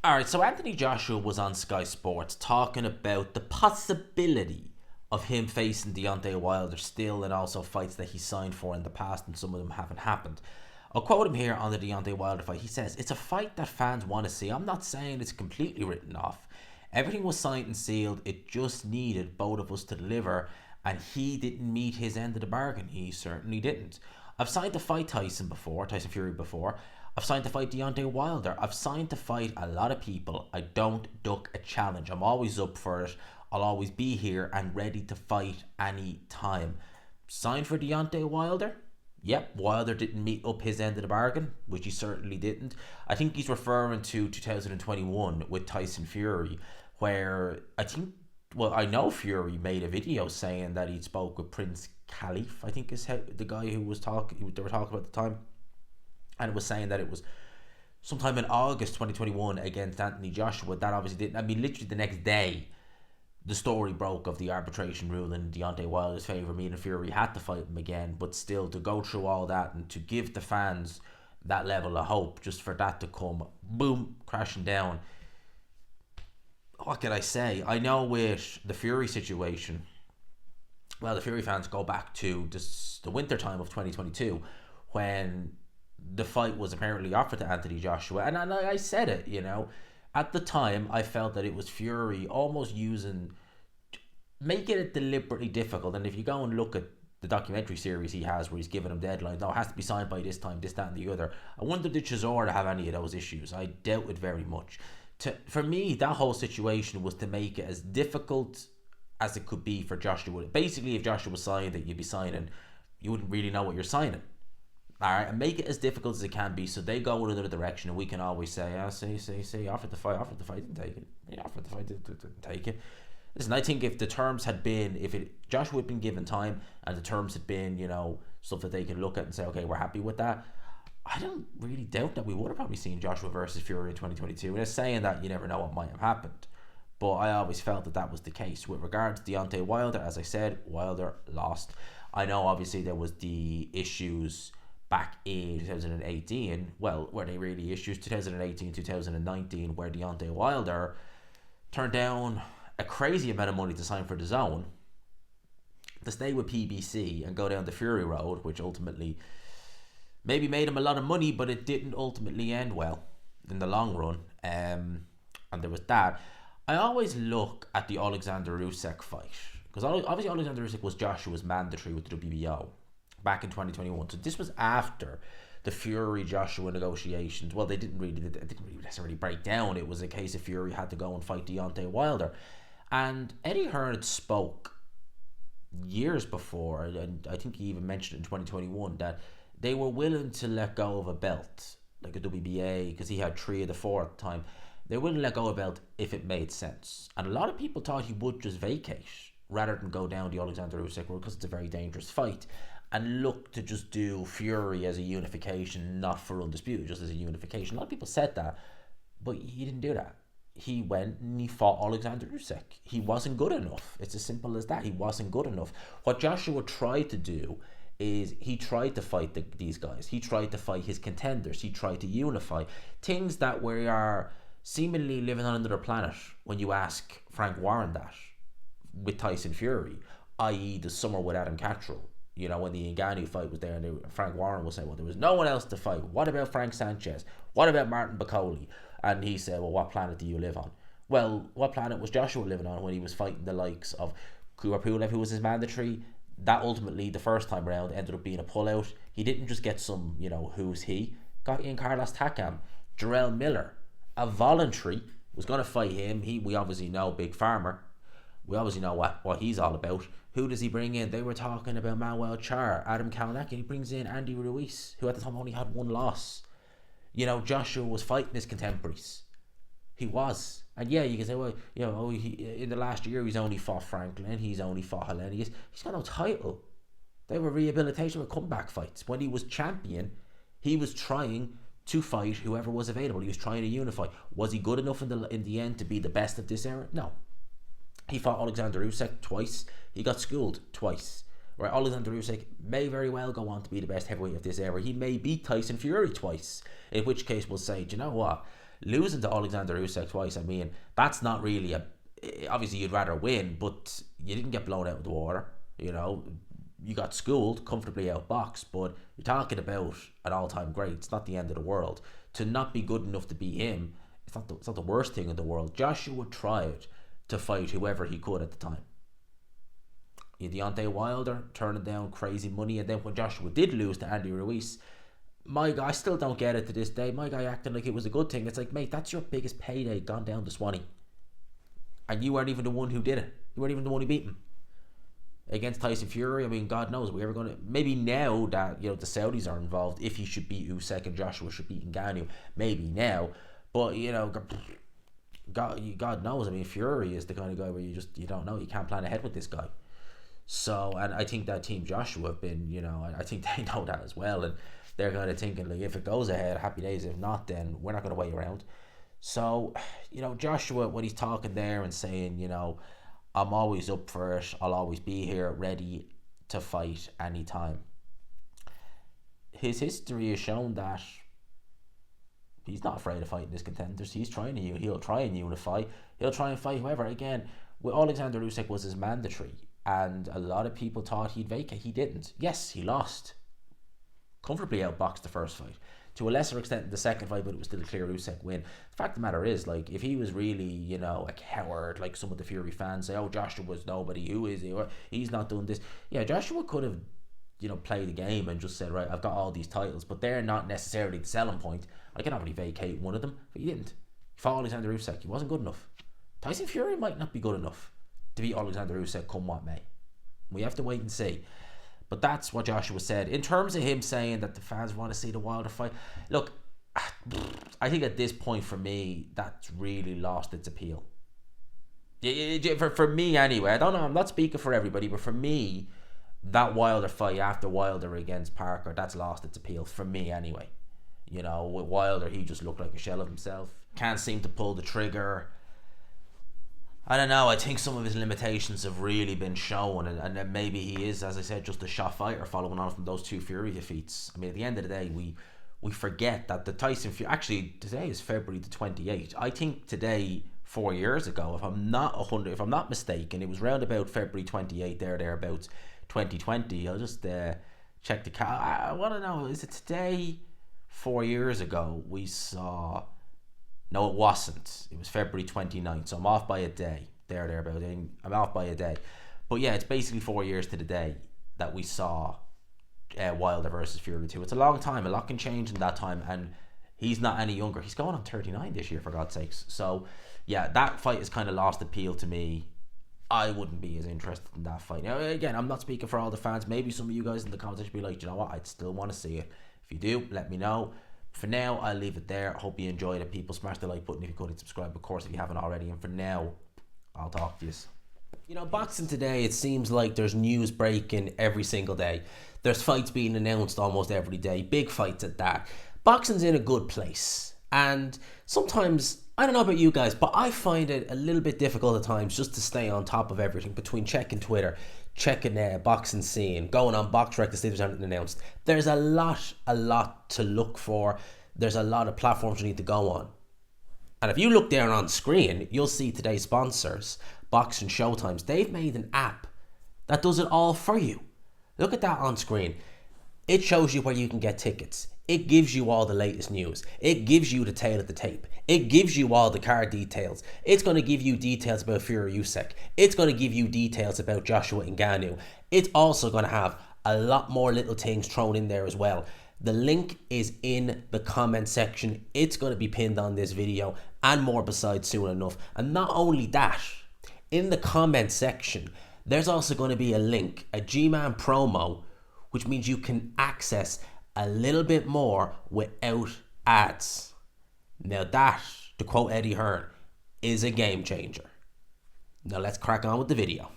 Alright, so Anthony Joshua was on Sky Sports talking about the possibility of him facing Deontay Wilder still, and also fights that he signed for in the past, and some of them haven't happened. I'll quote him here on the Deontay Wilder fight. He says, "It's a fight that fans want to see. I'm not saying it's completely written off. Everything was signed and sealed. It just needed both of us to deliver, and he didn't meet his end of the bargain. He certainly didn't. I've signed to fight Tyson Fury before. I've signed to fight Deontay Wilder. I've signed to fight a lot of people. I don't duck a challenge. I'm always up for it. I'll always be here and ready to fight any time. Signed for Deontay Wilder? Yep, Wilder didn't meet up his end of the bargain, which he certainly didn't. I think he's referring to 2021 with Tyson Fury, where I know Fury made a video saying that he'd spoke with Prince Khalif, I think is the guy who was talking, they were talking about at the time, and it was saying that it was sometime in August 2021 against Anthony Joshua. That obviously didn't. I mean, literally the next day, the story broke of the arbitration rule in Deontay Wilder's favour, meaning Fury had to fight him again. But still, to go through all that and to give the fans that level of hope, just for that to come, boom, crashing down. What can I say? I know with the Fury situation, well, the Fury fans go back to the winter time of 2022, when the fight was apparently offered to Anthony Joshua. And I said it, at the time, I felt that it was Fury almost making it deliberately difficult. And if you go and look at the documentary series he has where he's giving him deadlines, no, it has to be signed by this time, this, that, and the other. I wonder did Chisora have any of those issues? I doubt it very much. For me, that whole situation was to make it as difficult as it could be for Joshua. Basically, if Joshua signed it, you'd be signing, you wouldn't really know what you're signing. Alright, and make it as difficult as it can be, so they go in another direction, and we can always say, offered the fight, didn't take it. Yeah, offered the fight, didn't take it. Listen, I think if the terms had been, Joshua had been given time, and the terms had been, stuff that they can look at and say, okay, we're happy with that, I don't really doubt that we would have probably seen Joshua versus Fury in 2022. And it's saying that you never know what might have happened. But I always felt that was the case. With regards to Deontay Wilder, as I said, Wilder lost. I know obviously there was the issues back in 2018, were they really issues? 2018, 2019, where Deontay Wilder turned down a crazy amount of money to sign for the Zone, to stay with PBC and go down the Fury road, which ultimately maybe made him a lot of money, but it didn't ultimately end well in the long run. And there was that. I always look at the Alexander Usyk fight, because obviously Alexander Usyk was Joshua's mandatory with the WBO back in 2021. So this was after the Fury Joshua negotiations. Well, it didn't really necessarily break down. It was a case of Fury had to go and fight Deontay Wilder. And Eddie Hearn had spoke years before, and I think he even mentioned it in 2021, that they were willing to let go of a belt, like a WBA, because he had 3 of the 4 at the time. They wouldn't let go of a belt if it made sense. And a lot of people thought he would just vacate rather than go down the Alexander Usyk road, because it's a very dangerous fight, and look to just do Fury as a unification, not for undisputed, just as a unification. A lot of people said that, but he didn't do that. He went and he fought Alexander Usyk. He wasn't good enough. It's as simple as that. He wasn't good enough. What Joshua tried to do is he tried to fight these guys. He tried to fight his contenders. He tried to unify things that we are seemingly living on another planet when you ask Frank Warren that with Tyson Fury, i.e. the summer with Adam Cattrall. When the Ngannou fight was there, and Frank Warren was saying, well, there was no one else to fight. What about Frank Sanchez? What about Martin Bacoli? And he said, well, what planet do you live on? Well, what planet was Joshua living on when he was fighting the likes of Kuapulev, who was his mandatory? That ultimately, the first time around, ended up being a pullout. He didn't just get some, who's he? Got Ian Carlos Takam, Jarrell Miller, a voluntary, was going to fight him. We obviously know Big Farmer. We obviously know what he's all about. Who does he bring in? They were talking about Manuel Char, Adam Kalnak, and he brings in Andy Ruiz, who at the time only had 1 loss. Joshua was fighting his contemporaries. He was. And yeah, you can say, well, in the last year he's only fought Franklin, he's only fought Hellenius. He's got no title. They were rehabilitation or comeback fights. When he was champion, he was trying to fight whoever was available. He was trying to unify. Was he good enough in the end to be the best of this era? No. He fought Alexander Usyk twice. He got schooled twice. Right, Alexander Usyk may very well go on to be the best heavyweight of this era. He may beat Tyson Fury twice. In which case we'll say, do you know what? Losing to Alexander Usyk twice, I mean, that's not really obviously you'd rather win, but you didn't get blown out of the water. You know, you got schooled, comfortably outboxed, but you're talking about an all-time great. It's not the end of the world. To not be good enough to beat him, it's not the worst thing in the world. Joshua tried to fight whoever he could at the time. Deontay Wilder turning down crazy money, and then when Joshua did lose to Andy Ruiz, my guy, I still don't get it to this day. My guy acting like it was a good thing. It's like, mate, that's your biggest payday gone down to Swanee, and you weren't even the one who did it. You weren't even the one who beat him against Tyson Fury. I mean, God knows, we ever going to, maybe now that, you know, the Saudis are involved, if he should beat Usyk and Joshua should beat Ngannou, maybe now. But, you know, God knows. I mean, Fury is the kind of guy where you don't know. You can't plan ahead with this guy. So, and I think that Team Joshua have been, you know, I think they know that as well, and they're kind of thinking, like, if it goes ahead, happy days. If not, then we're not going to wait around. So, you know, Joshua, when he's talking there and saying, you know, I'm always up for it, I'll always be here, ready to fight anytime. His history has shown that he's not afraid of fighting his contenders. He'll try and unify. He'll try and fight whoever. Again, with Alexander Usyk was his mandatory, and a lot of people thought he'd vacate. He didn't. Yes, he lost. Comfortably outboxed the first fight. To a lesser extent in the second fight, but it was still a clear Usyk win. The fact of the matter is, like, if he was really, you know, a coward, like some of the Fury fans say, oh, Joshua was nobody, who is he? Or he's not doing this. Yeah, Joshua could have, you know, played the game and just said, right, I've got all these titles, but they're not necessarily the selling point. I can already vacate one of them, but he didn't. He fought Alexander Usyk. He wasn't good enough. Tyson Fury might not be good enough to beat Alexander Usyk come what may. We have to wait and see. But that's what Joshua said. In terms of him saying that the fans want to see the Wilder fight, look, I think at this point for me, that's really lost its appeal. For me anyway, I don't know, I'm not speaking for everybody, but for me, that Wilder fight after Wilder against Parker, that's lost its appeal for me anyway. You know, with Wilder, he just looked like a shell of himself. Can't seem to pull the trigger. I don't know, I think some of his limitations have really been shown, and then maybe he is, as I said, just a shot fighter following on from those two Fury defeats. I mean, at the end of the day, we forget that the Tyson Fury, actually today is February the 28th. I think today, 4 years ago, if I'm not mistaken, it was round about February 28th, thereabouts, 2020. I'll just check the cal. I want to know, is it today, 4 years ago, we saw... No, it wasn't. It was February 29th, so I'm off by a day. Thereabouts. I'm off by a day. But yeah, it's basically 4 years to the day that we saw Wilder versus Fury 2. It's a long time. A lot can change in that time, and he's not any younger. He's going on 39 this year, for God's sakes. So yeah, that fight has kind of lost appeal to me. I wouldn't be as interested in that fight. Now, again, I'm not speaking for all the fans. Maybe some of you guys in the comments will be like, you know what, I'd still want to see it. If you do, let me know. For now, I'll leave it there. Hope you enjoyed it, people. Smash the like button if you could, and subscribe, of course, if you haven't already. And for now, I'll talk to you. You know, boxing today, it seems like there's news breaking every single day. There's fights being announced almost every day. Big fights at that. Boxing's in a good place. And sometimes, I don't know about you guys, but I find it a little bit difficult at times just to stay on top of everything, between checking Twitter, checking boxing scene, going on BoxRec to see if there's anything announced. There's a lot to look for. There's a lot of platforms you need to go on. And if you look there on screen, you'll see today's sponsors, Boxing Showtimes. They've made an app that does it all for you. Look at that on screen. It shows you where you can get tickets. It gives you all the latest news. It gives you the tail of the tape. It gives you all the card details. It's going to give you details about Fury Usyk. It's going to give you details about Joshua Ngannou. It's also going to have a lot more little things thrown in there as well. The link is in the comment section. It's going to be pinned on this video and more besides soon enough. And not only that, in the comment section, there's also going to be a link, a G-Man promo, which means you can access a little bit more without ads. Now that, to quote Eddie Hearn, is a game changer. Now let's crack on with the video.